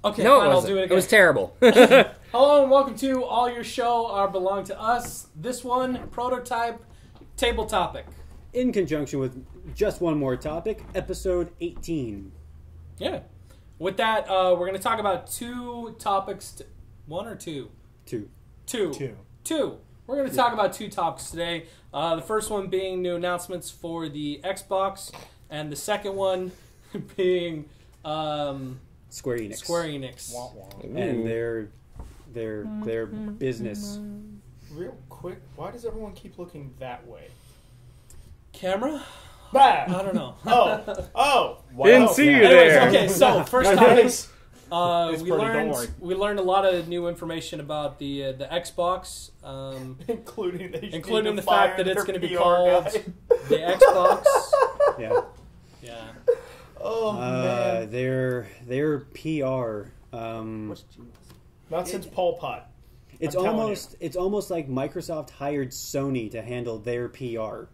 Okay, No, fine, it I'll wasn't. do it It again. was terrible. Hello and welcome to All Your Show, our Belong to Us. This one, prototype, TableTopic. In conjunction with just one more topic, episode 18. Yeah. With that, we're going to talk about two topics. One or two? Two. Two. We're going to talk about two topics today. The first one being new announcements for the Xbox, and the second one being Square Enix. Square Enix. And their business. Real quick, why does everyone keep looking that way? Camera? Bad. I don't know. Oh. Wow. Didn't see you Anyways, there. okay, so first topic. It's We pretty, don't worry. learned a lot of new information about the Xbox, Including including the fact that it's going to be PR called guy. the Xbox. Yeah. Yeah. Oh man. Their PR. Not since Pol Pot. It's I'm telling almost like Microsoft hired Sony to handle their PR,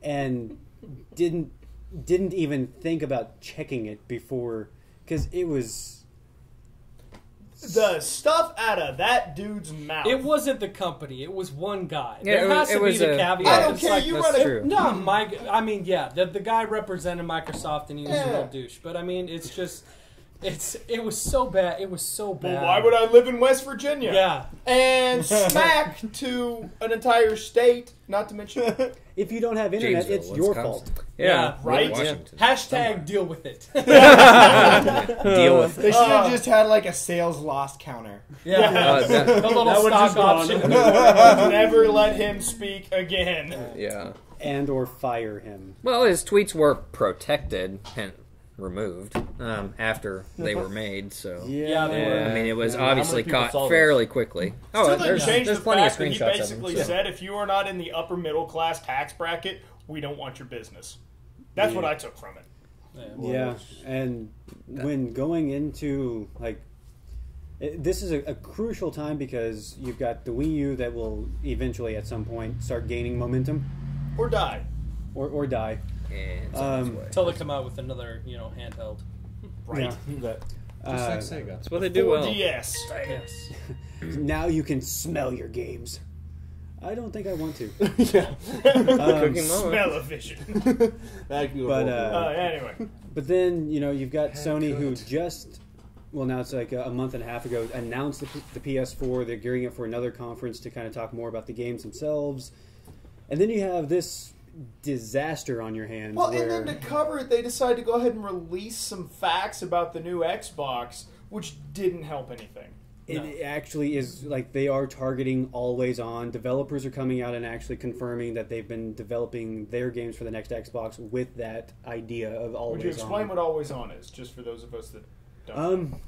and didn't even think about checking it before, because it was The stuff out of that dude's mouth. It wasn't the company. It was one guy. Yeah, there has to be the caveat. I don't It's care. like, You that's run a true. no, Mike. I mean, yeah, the guy represented Microsoft and he was a Yeah. real douche. But I mean, it's just, it was so bad. It was so bad. Well, why would I live in West Virginia? Yeah. And smack to an entire state, not to mention... if you don't have internet, Janesville, it's your Wisconsin. fault. Yeah, right? Washington. Hashtag deal with it. Deal with They it. should have just had like a sales loss counter. Yeah. That- The little That would've stock just option. Never let him speak again. yeah. And or fire him. Well, his tweets were protected and removed after they were made, so... Yeah, they were. I mean, it was Yeah, how obviously many people caught saw fairly quickly. Still Oh, didn't change there's the plenty of fact that he screenshots of basically them. said, if you are not in the upper middle class tax bracket, we don't want your business. That's what I took from it. Yeah, and when going into, like, this is a crucial time because you've got the Wii U that will eventually at some point start gaining momentum Or die. or die. And it's on its way. Until they come out with another, handheld. Right. Sega. That's what they do well. 4DS. Yes. Now you can smell your games. I don't think I want to. Cooking moment. Smell-o-vision. But Anyway. but then you've got Sony who just now it's like a month and a half ago announced the PS4. They're gearing up for another conference to kind of talk more about the games themselves, and then you have this disaster on your hands. Well, where, and then to cover it, they decided to go ahead and release some facts about the new Xbox, which didn't help anything. It actually is like they are targeting always on. Developers are coming out and actually confirming that they've been developing their games for the next Xbox with that idea of always Would you explain on. what always on is, just for those of us that don't know?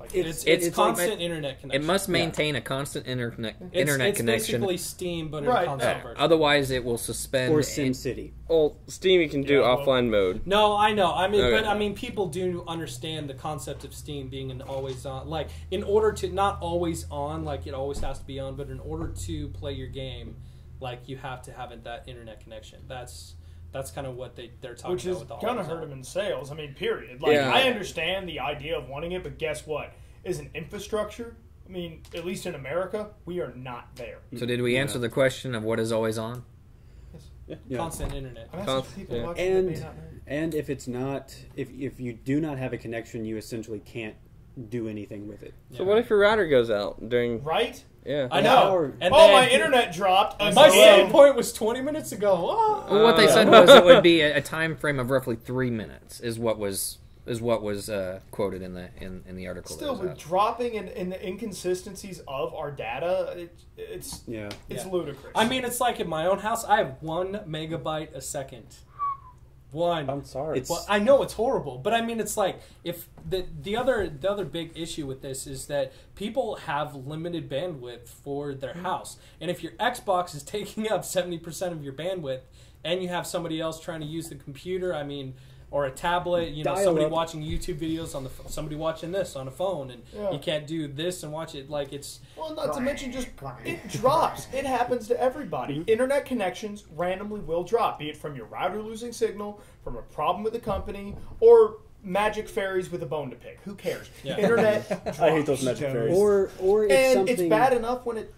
Like, It's It's constant like- internet connection. It must maintain a constant internet It's connection. basically Steam, but in Right. console version. Otherwise, it will suspend. or and- SimCity. Well, Steam you can do Yeah, well- offline mode. No, I know. I mean, Okay. but I mean, people do understand the concept of Steam being an always on. Like, in order to not always on, like it always has to be on, but in order to play your game, like you have to have that internet connection. That's kind of what they're talking which is about with the going to always hurt on. them in sales. I mean, period. Like, Yeah. I understand the idea of wanting it, but guess what? As an infrastructure, I mean, at least in America, we are not there. So, did we answer the question of what is always on? Yeah. Constant internet. I'm Con- asking people yeah. watching that may not know. And if it's not, if you do not have a connection, you essentially can't do anything with it. So what if your router goes out during? Right? Yeah. I know. Or- And Oh, then- my internet dropped. My again. save point was 20 minutes ago. Oh. Well, what they said was it would be a time frame of roughly 3 minutes. Is what was quoted in the article. Still, that with was out. dropping in the inconsistencies of our data, it's Yeah. ludicrous. I mean, it's like in my own house, I have 1 megabyte a second. One. I'm sorry. It's- Well, I know it's horrible, but I mean, it's like if the other big issue with this is that people have limited bandwidth for their house, and if your Xbox is taking up 70% of your bandwidth, and you have somebody else trying to use the computer, I mean, or a tablet, Dial somebody up. watching YouTube videos on somebody watching this on a phone, and Yeah. you can't do this and watch it like it's. Well, not to mention just it drops. It happens to everybody. Internet connections randomly will drop, be it from your router losing signal, from a problem with the company, or magic fairies with a bone to pick. Who cares? Yeah. Internet drops. I hate those magic fairies. Or it's and something... it's bad enough when it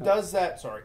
does that. Sorry,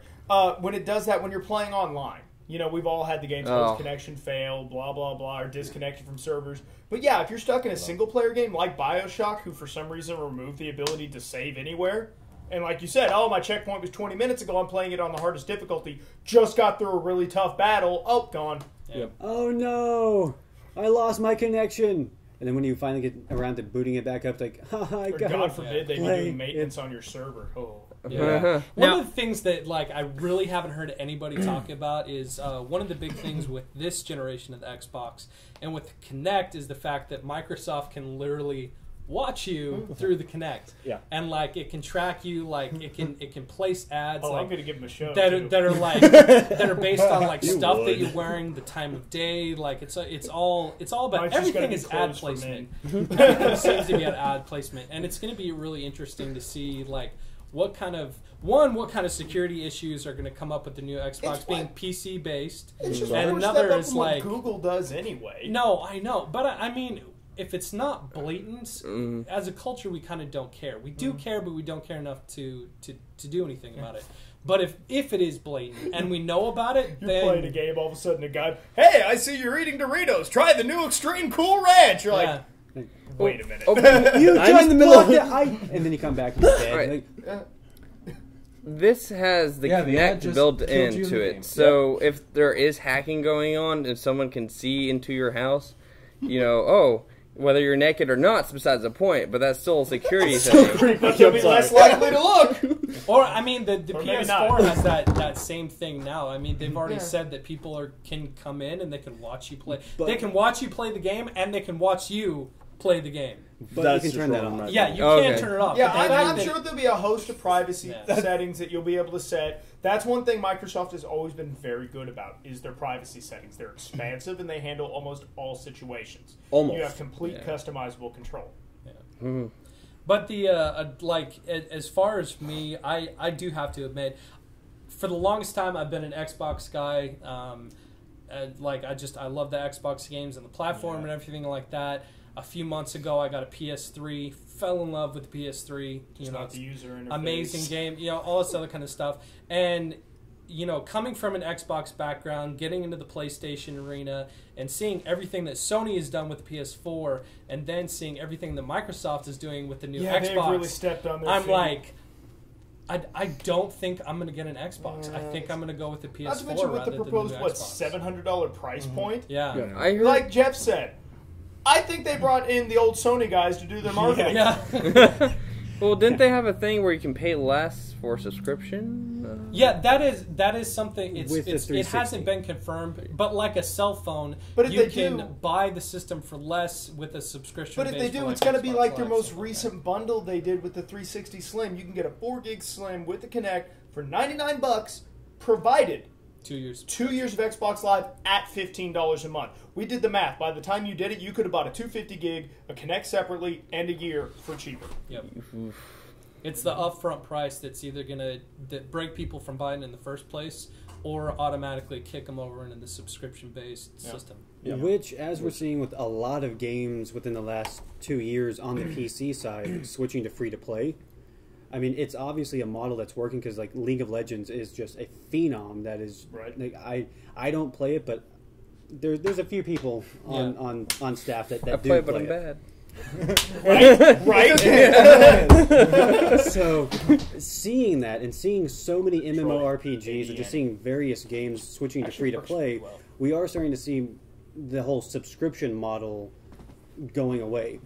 when it does that when you're playing online. You know, we've all had the game's connection fail, blah blah blah, or disconnected from servers. But yeah, if you're stuck in a single player game like BioShock, who for some reason removed the ability to save anywhere, and like you said, oh, my checkpoint was 20 minutes ago. I'm playing it on the hardest difficulty. Just got through a really tough battle. Oh, gone. Yep. Oh no, I lost my connection. And then when you finally get around to booting it back up, it's like, I Or got God forbid they be play doing maintenance on your server. Oh. Yeah. Now- One of the things that like I really haven't heard anybody talk about is one of the big things with this generation of the Xbox and with the Kinect is the fact that Microsoft can literally watch you through the Kinect. Yeah. And like it can track you, like it can place ads Oh, like I'm gonna give them a show that too. are like that are based on like You stuff would. that you're wearing, the time of day, like it's all about Mine's just gonna everything be is ad clothes for placement. Everything seems to be an ad placement, and it's going to be really interesting to see like what kind of security issues are going to come up with the new Xbox It's being what- PC based, It's just and one step another up is from what like Google does anyway. no, I know, but I mean. If it's not blatant, as a culture, we kind of don't care. We do care, but we don't care enough to do anything about it. But if it is blatant and we know about it, You're then playing a game, all of a sudden a guy, hey, I see you're eating Doritos. Try the new Extreme Cool Ranch. You're yeah. like, wait a minute. You I'm just in the middle of- blocked it. And then you come back and you're dead. Right. Like, This has the Yeah, the ad Kinect just built killed you in into the it. game. So if there is hacking going on and someone can see into your house, you know, whether you're naked or not is besides the point, but that's still a security thing. But you'll be less likely to look. Or I mean, the Or maybe PS4 not. has that same thing now. I mean, they've already said that people can come in and they can watch you play. But- they can watch you play the game and they can watch you play the game. but That's you can just turn that wrong, on. right? Yeah, you Okay. can turn it off. Yeah, but they- I'm they- sure there'll be a host of privacy Yeah. settings that you'll be able to set. That's one thing Microsoft has always been very good about is their privacy settings. They're expansive and they handle almost all situations. Almost. You have complete customizable control. But the as far as me, I do have to admit, for the longest time I've been an Xbox guy. I love the Xbox games and the platform and everything like that. A few months ago, I got a PS3. Fell in love with the PS3. It's not the user interface. Amazing game. You know, all this other kind of stuff. And you know, coming from an Xbox background, getting into the PlayStation arena, and seeing everything that Sony has done with the PS4, and then seeing everything that Microsoft is doing with the new Yeah, Xbox, they've really stepped on their I'm feet. like, I don't think I'm going to get an Xbox. I think I'm going to go with the PS4 Not to mention with rather the than proposed, new what, Xbox. $700 price point? Yeah. I heard Like Jeff said, I think they brought in the old Sony guys to do their marketing. Yeah. well, didn't they have a thing where you can pay less for subscription? Yeah, that is something. With the It 360. hasn't been confirmed, but like a cell phone, But if you they can do- buy the system for less with a subscription. But if they based do, for it's going to be Xbox like their Live, most something like recent bundle they did with the 360 Slim. You can get a 4 gig Slim with the Kinect for $99, provided that. 2 years. 2 years of Xbox Live at $15 a month. We did the math. By the time you did it, you could have bought a 250 gig, a Kinect separately, and a year for cheaper. Yep. It's the upfront price that's either going to break people from buying in the first place, or automatically kick them over into the subscription-based system. Which, as we're seeing with a lot of games within the last 2 years on the PC side, switching to free-to-play, I mean, it's obviously a model that's working because, like, League of Legends is just a phenom that is... Right. Like, I don't play it, but there's a few people on staff that I do play, play but I'm it. bad. Right? So, seeing that and seeing so many MMORPGs and just seeing various games switching to Actually free-to-play, works well. we are starting to see the whole subscription model going away,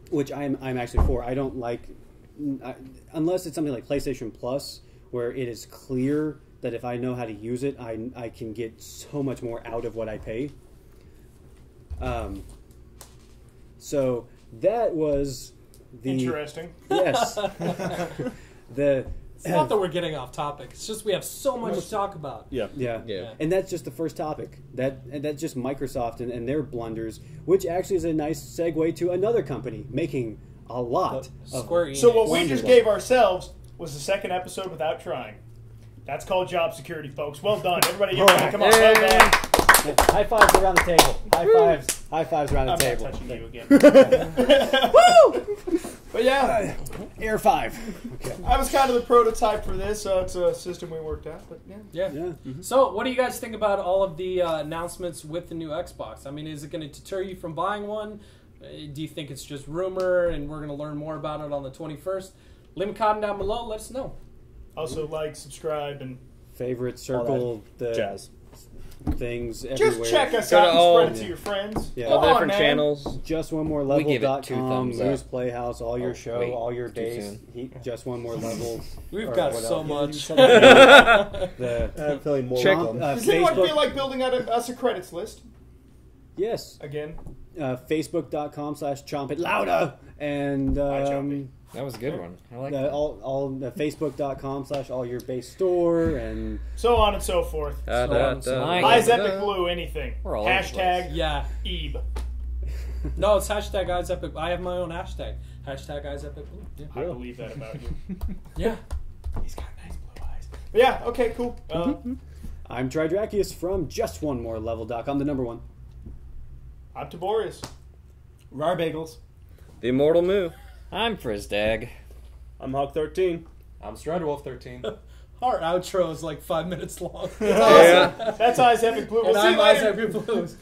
which I'm actually for. I don't like... unless it's something like PlayStation Plus, where it is clear that if I know how to use it, I can get so much more out of what I pay. So that was the Interesting. yes. It's not that we're getting off topic. It's just we have so much to talk about. Yeah. Yeah. Yeah. And that's just the first topic. That's just Microsoft and their blunders, which actually is a nice segue to another company making a lot of Square Enix. So what we Wonderful. just gave ourselves was the second episode without trying. That's called job security, folks. Well done. Everybody give it a come on. Well done. High fives around the table. High fives around the I'm table. not touching you again. Woo! But yeah, Air 5. Okay. I was kind of the prototype for this. It's a system we worked out, but yeah. Yeah. Yeah. Mm-hmm. So, what do you guys think about all of the announcements with the new Xbox? I mean, is it going to deter you from buying one? Do you think it's just rumor and we're going to learn more about it on the 21st? Leave a comment down below. Let us know. Also, like, subscribe, and Favorite circle the Jazz. things just everywhere. check us Go to out and all- spread it to your friends. Yeah. All Come the on, different man. channels. Just one more We give it 2 level.com, thumbs Moose up. Playhouse, all your Oh, show, wait, all your too base. soon. Just one more level. We've Or got what so else? much. The I'm feeling more Check- welcome. Does anyone Facebook. feel like building out us a credits list Yes. again? Facebook.com/Chomp It Louder. And Chompy. That was a good one. I like the, that. all Facebook.com/all your base store and So on and so forth. Mike. Eyes Epic Blue, anything. We're all over the Hashtag Yeah. Ebe. No, it's hashtag Eyes Epic. I have my own hashtag. Hashtag Eyes Epic Blue. Yeah. I believe that about you. Yeah. He's got nice blue eyes. But yeah, okay, cool. I'm Tridrakius from JustOneMoreLevel.com, the number one. I'm Tiborius. Rar Bagels. The Immortal Moo. I'm Frizdag. I'm Hawk13. I'm Stradwolf13. Our outro is like 5 minutes long. Yeah. That's Eyes Epic Blue. And We'll see I'm you Eyes later. Epic Blues.